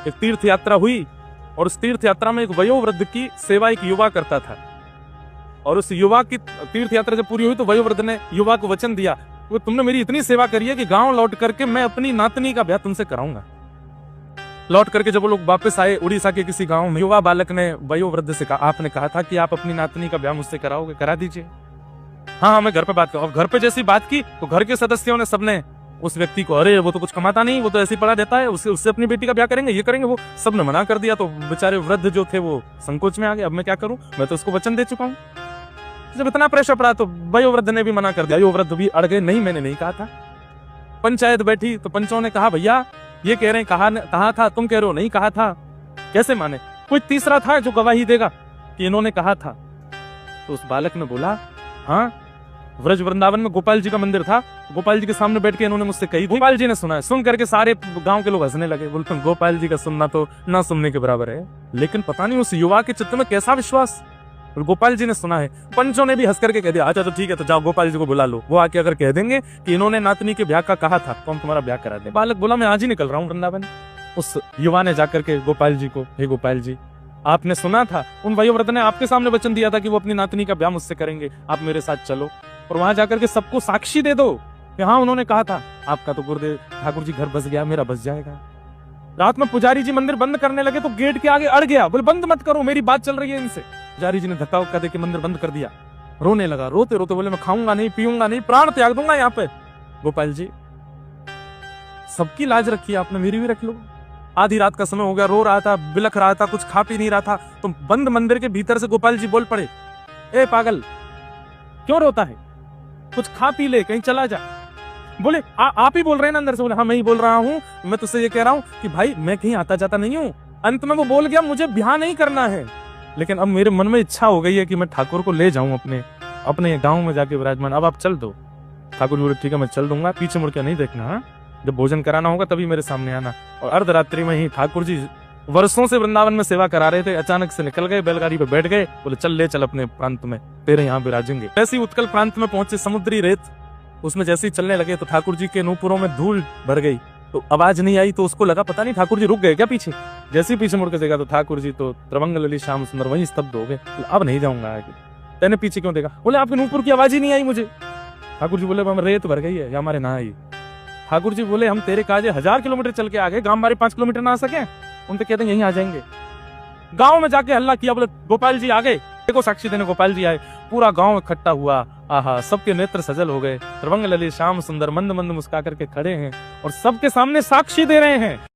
एक तीर्थ यात्रा हुई और उस तीर्थ यात्रा में एक वयोवृद्ध की सेवा एक युवा करता था। और उस युवा की तीर्थ यात्रा जब पूरी हुई तो वयोवृद्ध ने युवा को वचन दिया, वो तुमने मेरी इतनी सेवा करी है कि गांव लौट करके मैं अपनी नातनी का ब्याह तुमसे कराऊंगा। लौट करके जब वो लोग वापस आए उड़ीसा के किसी गांव में, युवा बालक ने वयोवृद्ध से कहा, आपने कहा था कि आप अपनी नातनी का ब्याह मुझसे कराओगे, करा दीजिए। हाँ, मैं घर पे बात करूँ। घर पे जैसी बात की तो घर के सदस्यों ने सबने उस व्यक्ति को, अरे वो तो कुछ कमाता नहीं, वो तो ऐसे ही पड़ा देता है, उससे अपनी बेटी का ब्याह करेंगे, ये करेंगे, वो सबने मना कर दिया। तो बेचारे वृद्ध जो थे वो संकोच में आ गए, अब मैं क्या करूं, मैं तो उसको वचन दे चुका हूं। जब इतना प्रेशर पड़ा तो वयोवृद्ध ने भी मना कर दिया। वयोवृद्ध भी अड़ गए, नहीं मैंने नहीं कहा था। पंचायत बैठी तो पंचों ने कहा, भैया ये कह रहे हैं कहा था, तुम कह रहे हो नहीं कहा था, कैसे माने? कोई तीसरा था जो गवाही देगा कि इन्होंने कहा था? तो उस बालक ने बोला, हाँ, व्रज वृंदावन में गोपाल जी का मंदिर था, गोपाल जी के सामने बैठ के इन्होंने मुझसे कही, गोपाल जी ने सुना है। सुन करके सारे गांव के लोग हंसने लगे, बोलते गोपाल जी का सुनना तो ना सुनने के बराबर है। लेकिन पता नहीं उस युवा के चित्त में कैसा विश्वास, गोपाल जी ने सुना है। पंचों ने भी हंस करके कह दिया, अच्छा तो ठीक है, तो जाओ गोपाल जी को बुला लो, वो आके अगर कह देंगे कि इन्होंने नातनी के ब्याह का कहा था तो हम तुम्हारा ब्याह करा दें। बालक बोला, मैं आज ही निकल रहा हूँ वृंदावन। उस युवा ने जाकर के गोपाल जी को, हे गोपाल जी, आपने सुना था, उन वयोवृद्ध ने आपके सामने वचन दिया था कि वो अपनी नातनी का ब्याह मुझसे करेंगे, आप मेरे साथ चलो और वहां जाकर के सबको साक्षी दे दो कि हाँ उन्होंने कहा था। आपका तो गुरुदेव ठाकुर जी घर बस गया, मेरा बस जाएगा। रात में पुजारी जी मंदिर बंद करने लगे तो गेट के आगे अड़ गया, बोले बंद मत करो, मेरी बात चल रही है इनसे। पुजारी जी ने धक्का उक्का दे के मंदिर बंद कर दिया, रोने लगा, रोते रोते बोले मैं खाऊंगा नहीं, पीऊंगा नहीं, प्राण त्याग दूंगा यहाँ पे। गोपाल जी, सबकी लाज रखी आपने, मेरी भी रख लो। आधी रात का समय हो गया, रो रहा था, बिलख रहा था, कुछ खा पी नहीं रहा था, तो बंद मंदिर के भीतर से गोपाल जी बोल पड़े, ए पागल क्यों रोता है, कुछ खा पी ले, कहीं चला जा। बोले आप ही बोल रहे हैं ना अंदर से? बोले हाँ मैं ही बोल रहा हूँ, मैं तुझसे ये कह रहा हूँ कि भाई मैं कहीं आता जाता नहीं हूँ। अंत में वो बोल गया, मुझे ब्याह नहीं करना है, लेकिन अब मेरे मन में इच्छा हो गई है कि मैं ठाकुर को ले जाऊं अपने गांव में जाके विराजमान, अब आप चल दो। ठाकुर बोले ठीक है मैं चल दूंगा, पीछे मुड़ के नहीं देखना, हाँ जब भोजन कराना होगा तभी मेरे सामने आना। और अर्धरात्रि में ही ठाकुर जी वर्षों से वृंदावन में सेवा करा रहे थे, अचानक से निकल गए, बैलगाड़ी पे बैठ गए, बोले चल ले चल अपने प्रांत में, तेरे यहाँ विराजेंगे। ऐसी उत्कल प्रांत में पहुंचे, समुद्री रेत, उसमें जैसे ही चलने लगे तो ठाकुर जी के नूपुरों में धूल भर गई, तो आवाज नहीं आई, तो उसको लगा पता नहीं ठाकुर जी रुक गए क्या पीछे। जैसे ही पीछे मुड़ के देखा तो ठाकुर जी तो त्रिभंग ललित श्याम सुंदर वहीं स्तब्ध हो गए। अब नहीं जाऊंगा आगे। तेने पीछे क्यों देखा? बोले आपके नूपुर की आवाज ही नहीं आई मुझे। ठाकुर जी बोले हम रेत भर गई है या हमारे ना आई। ठाकुर जी बोले हम तेरे काजे 1000 किलोमीटर चल के आ गए, गांव हमारे 5 किलोमीटर ना आ सके, उन तो कहते हैं यहीं आ जाएंगे। गांव में जाके हल्ला किया, बोले गोपाल जी आ गए, देखो साक्षी देने गोपाल जी आए। पूरा गांव इकट्ठा हुआ, आहा सबके नेत्र सजल हो गए, त्रिभंग ललित श्याम सुंदर मंद मंद मुस्का करके खड़े हैं और सबके सामने साक्षी दे रहे हैं।